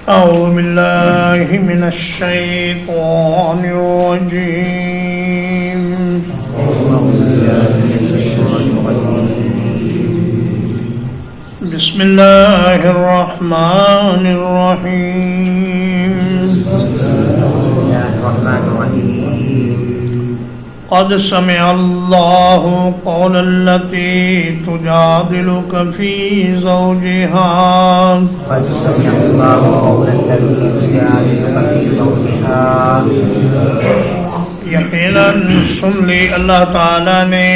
أعوذ بالله من الشيطان الرجيم بسم الله الرحمن الرحيم قد سمع الله قول التي تجادلك في زوجها قد سمع الله قول التي تجادلك في زوجها یقیناً سن لی اللہ تعالیٰ نے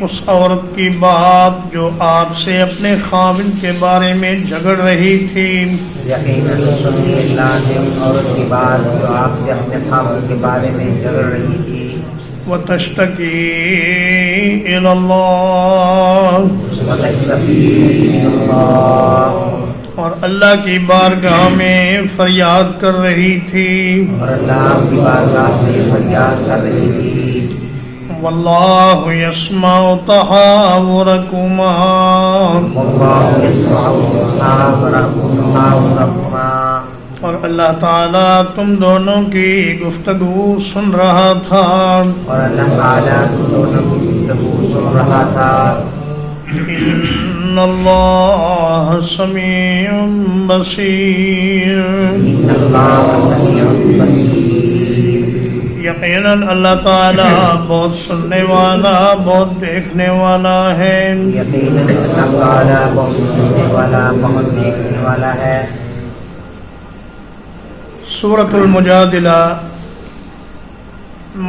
اس عورت کی بات جو آپ سے اپنے خاوند کے بارے میں جھگڑ رہی تھی. یقیناً سن لی اللہ نے اس عورت کی بات جو آپ سے اپنے خاوند کے بارے میں جھگڑ رہی تھی. وَتَشْتَكِي إِلَى اللَّهِ وَتَشْتَكِي إِلَى اللَّهِ اور اللہ کی بارگاہ میں فریاد کر رہی تھی. اور اللہ کی بارگاہ میں فریاد کر رہی تھی. وَاللَّهُ يَسْمَعُ تَحَاوُرَكُمَا وَاللَّهُ يَسْمَعُ تَحَاوُرَكُمَا اور اللہ تعالیٰ تم دونوں کی گفتگو سن رہا تھا. اور اللہ تعالیٰ تم دونوں کی گفتگو سن رہا تھا. ان اللہ سمیع بصیر ان اللہ سمیع بصیر یقیناً اللہ تعالیٰ بہت سننے والا بہت دیکھنے والا ہے. یقیناً اللہ تعالیٰ بہت سننے والا بہت دیکھنے والا ہے. سورۃ المجادلہ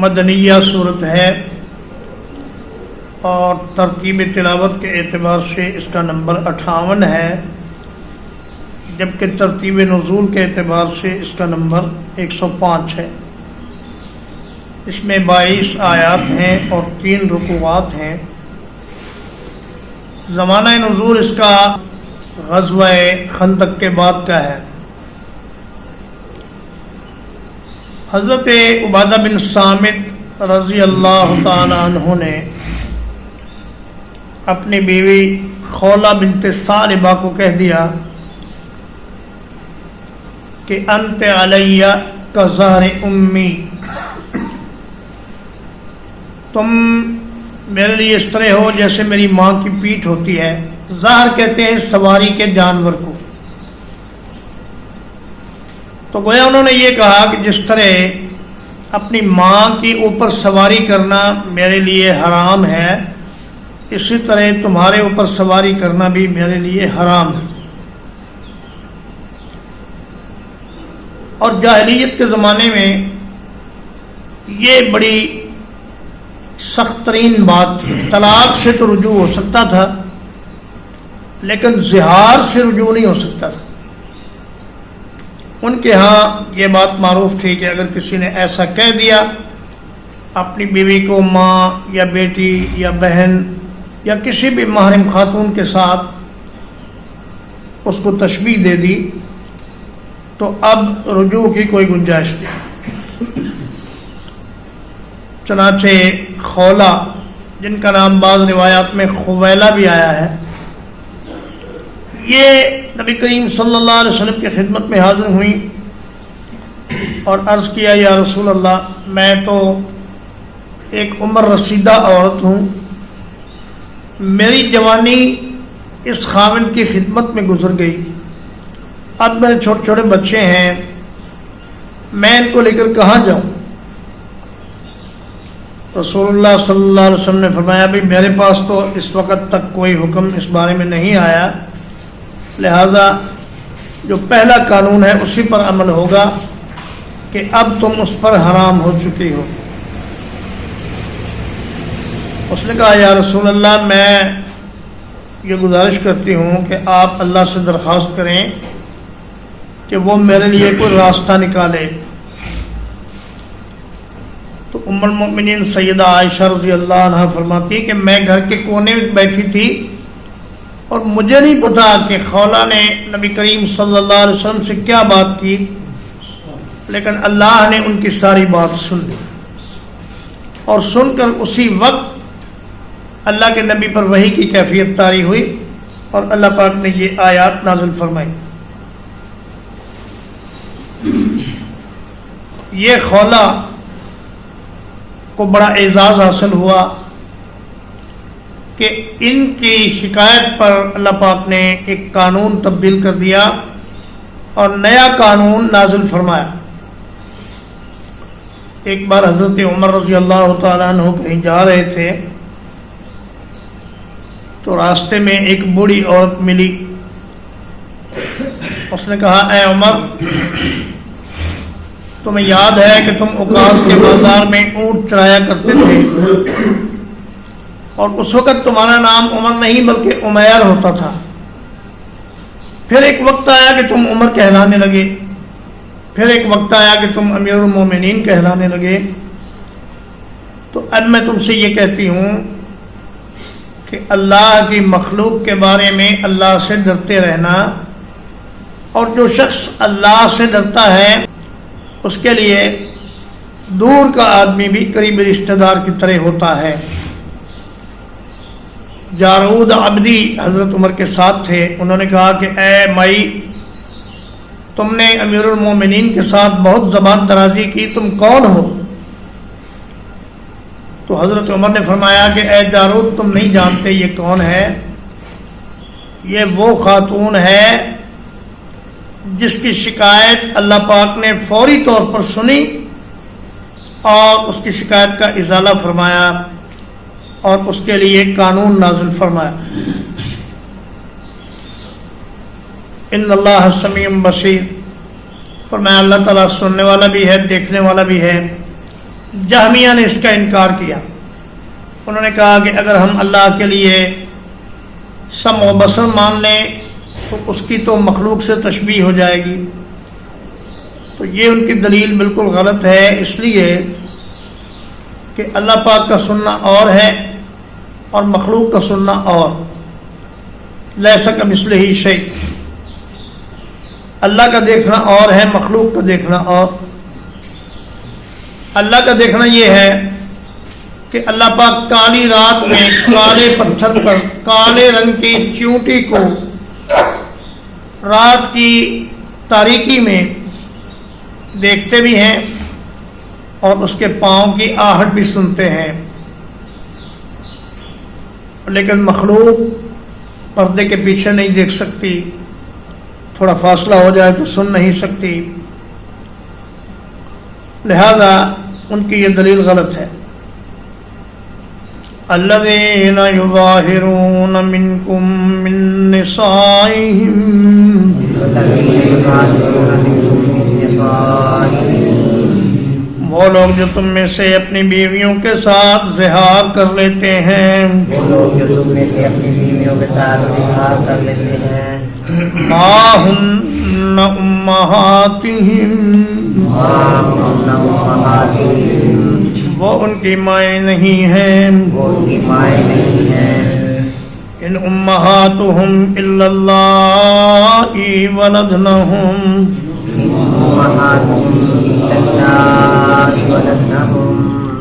مدنیہ سورت ہے اور ترتیب تلاوت کے اعتبار سے اس کا نمبر 58 ہے، جبکہ ترتیب نزول کے اعتبار سے اس کا نمبر 105 ہے. اس میں 22 آیات ہیں اور 3 رکوعات ہیں. زمانہ نزول اس کا غزوہ خندق کے بعد کا ہے. حضرت عبادہ بن صامت رضی اللہ تعالی عنہ نے اپنی بیوی خولہ بنت ثعلبہ کو کہہ دیا کہ انت علیہ کظہر امی، تم میرے لیے اس طرح ہو جیسے میری ماں کی پیٹھ ہوتی ہے. ظہر کہتے ہیں سواری کے جانور کو. تو گویا انہوں نے یہ کہا کہ جس طرح اپنی ماں کی اوپر سواری کرنا میرے لیے حرام ہے، اسی طرح تمہارے اوپر سواری کرنا بھی میرے لیے حرام ہے. اور جاہلیت کے زمانے میں یہ بڑی سخت ترین بات تھی. طلاق سے تو رجوع ہو سکتا تھا لیکن زہار سے رجوع نہیں ہو سکتا تھا. ان کے ہاں یہ بات معروف تھی کہ اگر کسی نے ایسا کہہ دیا اپنی بیوی کو، ماں یا بیٹی یا بہن یا کسی بھی محرم خاتون کے ساتھ اس کو تشبیہ دے دی تو اب رجوع کی کوئی گنجائش نہیں. چنانچہ خولہ، جن کا نام بعض روایات میں خویلہ بھی آیا ہے، یہ نبی کریم صلی اللہ علیہ وسلم کی خدمت میں حاضر ہوئیں اور عرض کیا یا رسول اللہ، میں تو ایک عمر رسیدہ عورت ہوں، میری جوانی اس خاوند کی خدمت میں گزر گئی، اب میرے چھوٹے چھوٹے بچے ہیں، میں ان کو لے کر کہاں جاؤں؟ رسول اللہ صلی اللہ علیہ وسلم نے فرمایا بھی میرے پاس تو اس وقت تک کوئی حکم اس بارے میں نہیں آیا، لہذا جو پہلا قانون ہے اسی پر عمل ہوگا کہ اب تم اس پر حرام ہو چکی ہو. اس نے کہا یا رسول اللہ، میں یہ گزارش کرتی ہوں کہ آپ اللہ سے درخواست کریں کہ وہ میرے لیے کوئی راستہ نکالے. تو ام المؤمنین سیدہ عائشہ رضی اللہ عنہ فرماتی کہ میں گھر کے کونے میں بیٹھی تھی اور مجھے نہیں پتا کہ خولہ نے نبی کریم صلی اللہ علیہ وسلم سے کیا بات کی، لیکن اللہ نے ان کی ساری بات سن لی اور سن کر اسی وقت اللہ کے نبی پر وحی کی کیفیت طاری ہوئی اور اللہ پاک نے یہ آیات نازل فرمائی. یہ خولہ کو بڑا اعزاز حاصل ہوا کہ ان کی شکایت پر اللہ پاک نے ایک قانون تبدیل کر دیا اور نیا قانون نازل فرمایا۔ ایک بار حضرت عمر رضی اللہ تعالیٰ عنہ کہیں جا رہے تھے تو راستے میں ایک بوڑھی عورت ملی۔ اس نے کہا، اے عمر، تمہیں یاد ہے کہ تم اوقاس کے بازار میں اونٹ چرایا کرتے تھے اور اس وقت تمہارا نام عمر نہیں بلکہ عمیر ہوتا تھا، پھر ایک وقت آیا کہ تم عمر کہلانے لگے، پھر ایک وقت آیا کہ تم امیر المومنین کہلانے لگے۔ تو اب میں تم سے یہ کہتی ہوں کہ اللہ کی مخلوق کے بارے میں اللہ سے ڈرتے رہنا، اور جو شخص اللہ سے ڈرتا ہے اس کے لیے دور کا آدمی بھی قریبی رشتہ دار کی طرح ہوتا ہے۔ جارود عبدی حضرت عمر کے ساتھ تھے، انہوں نے کہا کہ اے مائی، تم نے امیر المومنین کے ساتھ بہت زبان درازی کی، تم کون ہو؟ تو حضرت عمر نے فرمایا کہ اے جارود، تم نہیں جانتے یہ کون ہے؟ یہ وہ خاتون ہے جس کی شکایت اللہ پاک نے فوری طور پر سنی اور اس کی شکایت کا ازالہ فرمایا اور اس کے لیے قانون نازل فرمایا۔ ان اللہ سمیع بصیر، فرمایا اللہ تعالیٰ سننے والا بھی ہے، دیکھنے والا بھی ہے۔ جہمیہ نے اس کا انکار کیا، انہوں نے کہا کہ اگر ہم اللہ کے لیے سمع و بصر مان لیں تو اس کی تو مخلوق سے تشبیہ ہو جائے گی۔ تو یہ ان کی دلیل بالکل غلط ہے، اس لیے کہ اللہ پاک کا سننا اور ہے اور مخلوق کا سننا اور۔ لیس کمثلہ شیء، اللہ کا دیکھنا اور ہے، مخلوق کا دیکھنا اور۔ اللہ کا دیکھنا یہ ہے کہ اللہ پاک کالی رات میں کالے پتھر پر کالے رنگ کی چیونٹی کو رات کی تاریکی میں دیکھتے بھی ہیں اور اس کے پاؤں کی آہٹ بھی سنتے ہیں، لیکن مخلوق پردے کے پیچھے نہیں دیکھ سکتی، تھوڑا فاصلہ ہو جائے تو سن نہیں سکتی، لہذا ان کی یہ دلیل غلط ہے۔ الذین یظاہرون منکم من نسائہم، وہ لوگ جو تم میں سے اپنی بیویوں کے ساتھ زہار کر لیتے ہیں، ما ہن امہاتہم، وہ ان کی مائیں نہیں ہیں، ان امہاتہم الا اللائے ولدنہم،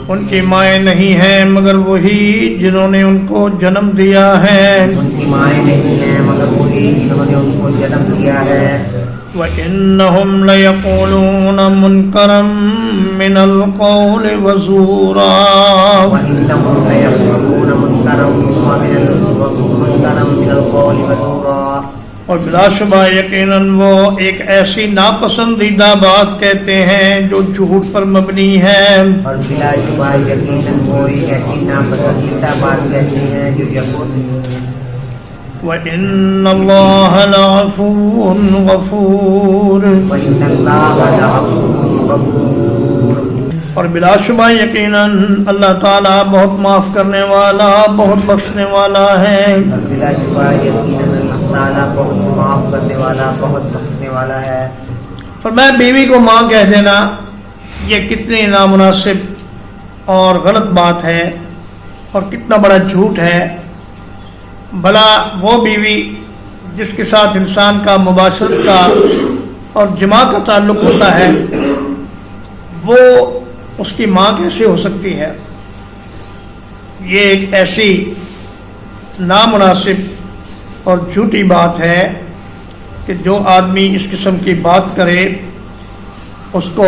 ان کی مائیں نہیں ہیں مگر وہی جنہوں نے ان کو جنم دیا ہے، وَإِنَّهُمْ لَيَقُولُونَ مُنْكَرًا مِنَ الْقَوْلِ وَزُورًا، اور بلا شبہ یقیناً وہ ایک ایسی ناپسندیدہ بات کہتے ہیں جو جھوٹ پر مبنی ہے، اور بلا شبہ یقیناً وہ ایک ایسی ناپسندیدہ بات کہتے ہیں جو جھوٹ۔ وَإِنَّ اللَّهَ لَعَفُوٌّ غَفُورٌ، وَإِنَّ اللَّهَ لَعَفُوٌّ غَفُورٌ، اور بلا شبہ یقیناً اللہ تعالیٰ بہت معاف کرنے والا، بہت بخشنے والا ہے۔ اور بلا شبہ یقیناً اللہ تعالیٰ بہت معاف کرنے والا، بہت بخشنے والا ہے۔ فرمایا بیوی کو ماں کہہ دینا یہ کتنی نامناسب اور غلط بات ہے اور کتنا بڑا جھوٹ ہے۔ بھلا وہ بیوی جس کے ساتھ انسان کا مباشرت کا اور جماع کا تعلق ہوتا ہے وہ اس کی ماں کیسے ہو سکتی ہے؟ یہ ایک ایسی نامناسب اور جھوٹی بات ہے کہ جو آدمی اس قسم کی بات کرے اس کو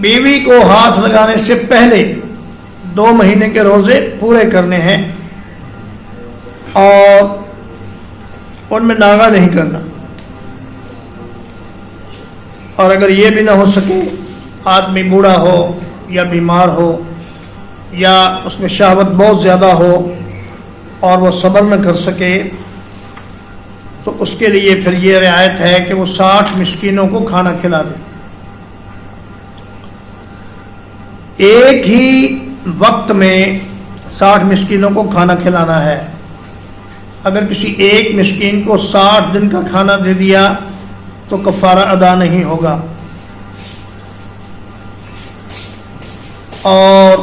بیوی کو ہاتھ لگانے سے پہلے 2 مہینے کے روزے پورے کرنے ہیں اور ان میں ناغہ نہیں کرنا. اور اگر یہ بھی نہ ہو سکے، آدمی بوڑھا ہو یا بیمار ہو یا اس میں شہوت بہت زیادہ ہو اور وہ صبر نہ کر سکے، تو اس کے لیے پھر یہ رعایت ہے کہ وہ 60 مسکینوں کو کھانا کھلا دے. ایک ہی وقت میں 60 مسکینوں کو کھانا کھلانا ہے. اگر کسی ایک مسکین کو 60 دن کا کھانا دے دیا تو کفارہ ادا نہیں ہوگا، اور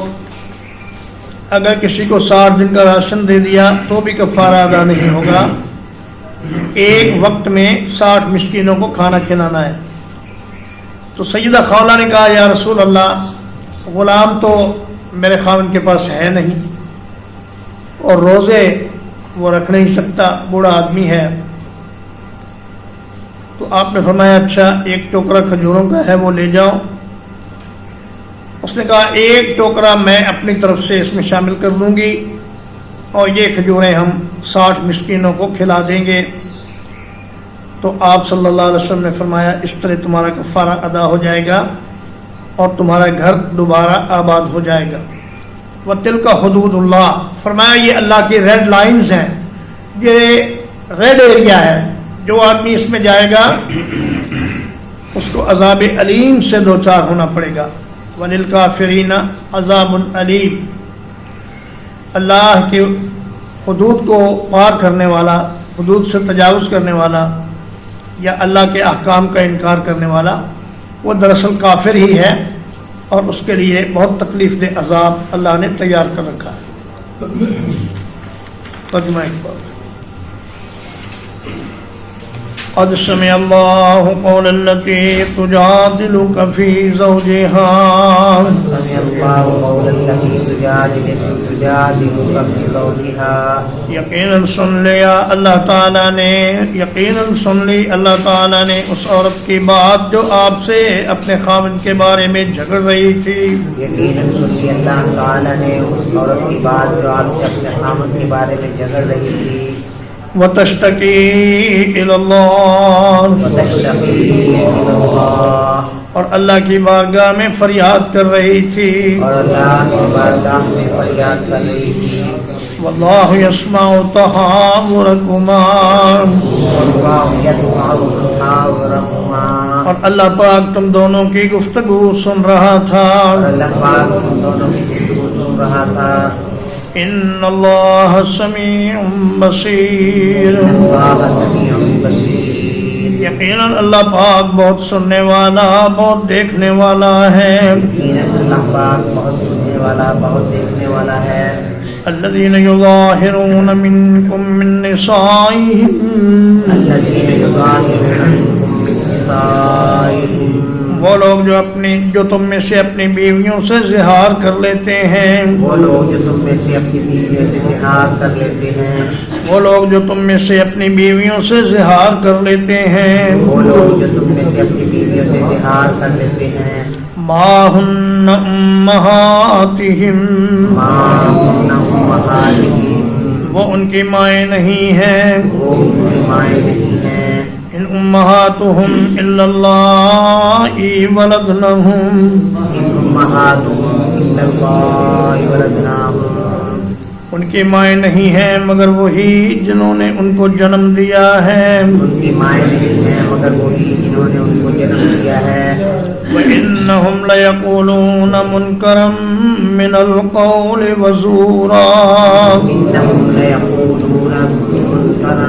اگر کسی کو 60 دن کا راشن دے دیا تو بھی کفارہ ادا نہیں ہوگا. ایک وقت میں 60 مسکینوں کو کھانا کھلانا ہے. تو سیدہ خولہ نے کہا یا رسول اللہ، غلام تو میرے خاوند کے پاس ہے نہیں اور روزے وہ رکھ نہیں سکتا، بوڑھا آدمی ہے. تو آپ نے فرمایا اچھا، 1 ٹوکرا کھجوروں کا ہے وہ لے جاؤ. اس نے کہا 1 ٹوکرا میں اپنی طرف سے اس میں شامل کر دوں گی اور یہ کھجوریں ہم 60 مسکینوں کو کھلا دیں گے. تو آپ صلی اللہ علیہ وسلم نے فرمایا اس طرح تمہارا کفارہ ادا ہو جائے گا اور تمہارا گھر دوبارہ آباد ہو جائے گا. وَتِلْكَ حُدُودُ اللَّهِ، فرمایا یہ اللہ کی ریڈ لائنز ہیں، یہ ریڈ ایریا ہے. جو آدمی اس میں جائے گا اس کو عذاب علیم سے دوچار ہونا پڑے گا. وَلِلْكَافِرِينَ عَذَابٌ عَلِيمٌ، اللہ کے حدود کو پار کرنے والا، حدود سے تجاوز کرنے والا یا اللہ کے احکام کا انکار کرنے والا، وہ دراصل کافر ہی ہے اور اس کے لیے بہت تکلیف دہ عذاب اللہ نے تیار کر رکھا ہے. ترجمہ اقبال. قد سمع اللہ قول التي تجادلك في زوجها، سمع اللہ قول التي تجادلك في زوجها، یقیناً سن لیا اللہ تعالیٰ نے، یقیناً سن لی اللہ تعالیٰ نے اس عورت کی بات جو آپ سے اپنے خاوند کے بارے میں جھگڑ رہی تھی. یقیناً سن لی اللہ تعالیٰ نے اس عورت کی بات جو آپ سے اپنے خاوند کے بارے میں جھگڑ رہی تھی. وَتَشْتَكِي إِلَى اللَّهِ، وَتَشْتَكِي إِلَى اللَّهِ، اور اللہ کی بارگاہ میں فریاد کر رہی تھی. اور اللہ کی بارگاہ میں فریاد کر رہی تھی. وَاللَّهُ يَسْمَعُ تَحَاوُرَكُمَا، وَاللَّهُ يَسْمَعُ تَحَاوُرَكُمَا، اور اللہ پاک تم دونوں کی گفتگو سن رہا تھا. اور اللہ پاک تم دونوں کی گفتگو سن رہا تھا. ان اللہ سمیع بصیر، اللہ سمیع بصیر، یقیناً اللہ پاک بہت سننے والا، بہت دیکھنے والا ہے. یقیناً اللہ پاک بہت سننے والا، بہت دیکھنے والا ہے. الذین یظاہرون منکم من نسائہم، الذین یظاہرون منکم من نسائہم، وہ لوگ جو تم میں سے اپنی بیویوں سے زہار کر لیتے ہیں، وہ لوگ جو تم میں سے اپنی بیویوں سے زہار کر لیتے ہیں، وہ لوگ جو تم میں سے اپنی بیویوں سے زہار کر لیتے ہیں. وہ لوگ جو تم میں سے اپنی بیویوں سے زہار کر لیتے ہیں. ما ہن امہاتہم، ما ہن امہاتہم، وہ ان کی مائیں نہیں ہیں. وہ ان کی مائیں نہیں ہیں. ان امہاتہم الا اللائی ولدنہم، ان امہاتہم الا اللہ ولدناہم، ان کی مائیں نہیں ہیں مگر وہی جنہوں نے ان کو جنم دیا ہے. ان کی مائیں نہیں ہیں مگر وہی جنہوں نے ان کو جنم دیا ہے. وَإِنَّهُمْ لَيَقُولُونَ مُنْكَرًا مِنَ الْقَوْلِ وَزُورًا، إنهم ليقولون منكرا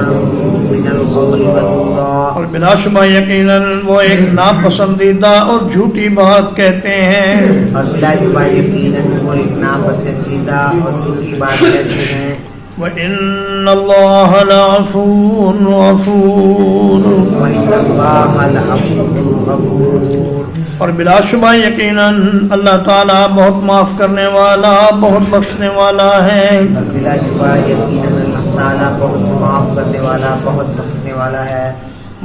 من القول وزورا، اور بلا شبہ یقیناً وہ ایک ناپسندیدہ اور جھوٹی بات کہتے ہیں. اور بلا شبہ یقیناً وہ ایک ناپسندیدہ اور جھوٹی بات کہتے ہیں. وَإِنَّ اللَّهَ لَعَفُوٌّ غَفُورٌ، وَإِنَّ اللَّهَ لَعَفُوٌّ غَفُورٌ، اور بلا شبہ یقیناً اللہ تعالیٰ بہت معاف کرنے والا، بہت بخشنے والا ہے. اور بلا شبہ یقیناً اللہ تعالیٰ بہت معاف کرنے والا، بہت بخشنے والا ہے.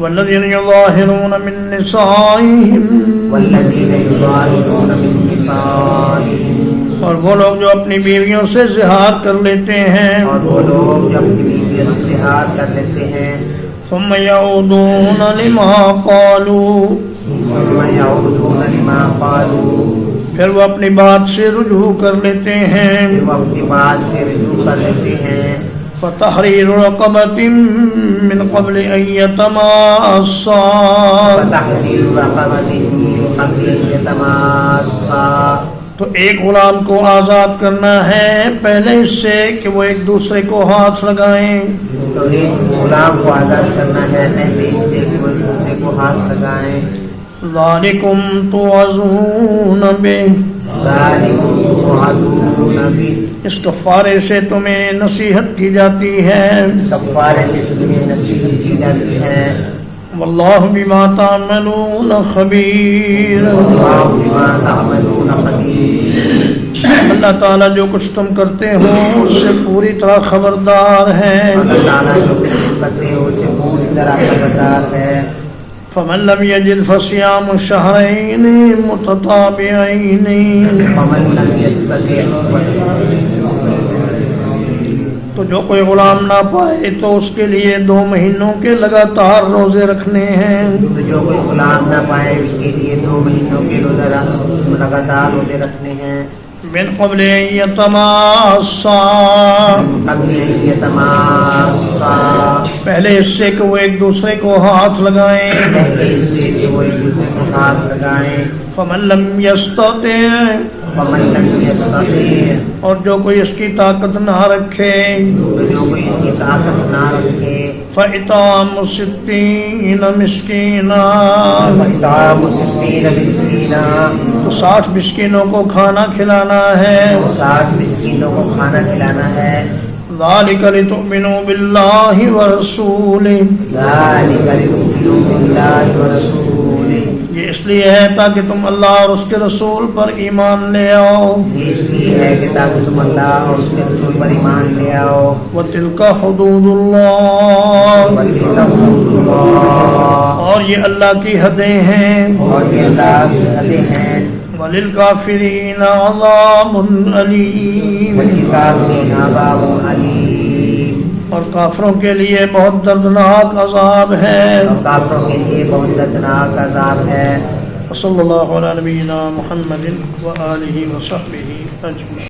والذین یظاہرون من نسائہم والذین یظاہرون من نسائہم، اور وہ لوگ جو اپنی بیویوں سے زہار کر لیتے ہیں اور وہ لوگ جو اپنی بیویوں سے زہار کر لیتے ہیں، ثم یعودون لما قالوا ثم یعودون لما قالوا، پھر وہ اپنی بات سے رجوع کر لیتے ہیں پھر وہ اپنی بات سے رجوع کر لیتے ہیں، فتحریر رقبۃ من قبل ان یتماسا، وتحریر رقبۃ من قبل ان یتماسا، تو ایک غلام کو آزاد کرنا ہے پہلے اس سے کہ وہ ایک دوسرے کو ہاتھ لگائیں، تو ایک غلام کو آزاد کرنا ہے پہلے اس سے کہ وہ ایک دوسرے کو ہاتھ لگائیں، ذالکم توعظون بہ، ذالکم توعظون بہ، اس کفارے سے تمہیں نصیحت کی جاتی ہے، کفارے سے تمہیں نصیحت کی جاتی ہے، واللہ بما تعملون خبیر، واللہ بما تعملون خبیر، اللہ تعالیٰ جو کچھ تم کرتے ہو اس سے پوری طرح خبردار ہے، اللہ تعالیٰ جو کچھ کرتے ہو اسے پوری طرح خبردار ہے، فمن لم یجد فصیام شہرین متتابعین، فمن لم یستطع، تو جو کوئی غلام نہ پائے تو اس کے لیے 2 مہینوں کے لگاتار روزے رکھنے ہیں، تو جو کوئی غلام نہ پائے اس کے لیے 2 مہینوں کے روزہ لگاتار روزے رکھنے ہیں، من قبل ان یتماسا، قبل ان یتماسا، پہلے اس سے کہ وہ ایک دوسرے کو ہاتھ لگائیں، پہلے اس سے کہ وہ ایک دوسرے کو ہاتھ لگائیں، فمن لم یستطع، فمن لم یستطع، اور جو کوئی اس کی طاقت نہ رکھے، تو جو کوئی اس کی طاقت نہ رکھے، فإطعام 60 مسکینا، فإطعام 60 مسکینا، تو 60 مسکینوں کو کھانا کھلانا ہے، 60 مسکینوں کو کھانا کھلانا ہے، ذالک لتؤمنوا باللہ ورسولہ، ذالک لتؤمنوا باللہ ورسولہ، یہ اس لیے ہے تاکہ تم اللہ اور اس کے رسول پر ایمان لے آؤ، یہ اس لیے ہے کہ تاکہ تم اللہ اور اس کے رسول پر ایمان لے آؤ، وتلک حدود اللہ، وَتِلْكَ حُدُودُ اللَّهِ، اور یہ اللہ کی حدیں ہیں، اور یہ اللہ کی حدیں ہیں، وللکافرین عذاب علیم، وَلِلْكَافِرِينَ عَذَابٌ عَلِيمٌ، اور کافروں کے لیے بہت دردناک عذاب ہے، اور کافروں کے لیے بہت دردناک عذاب ہے۔ صلی اللہ علی نبینا محمد وآلہ وصحبہ اجمعین۔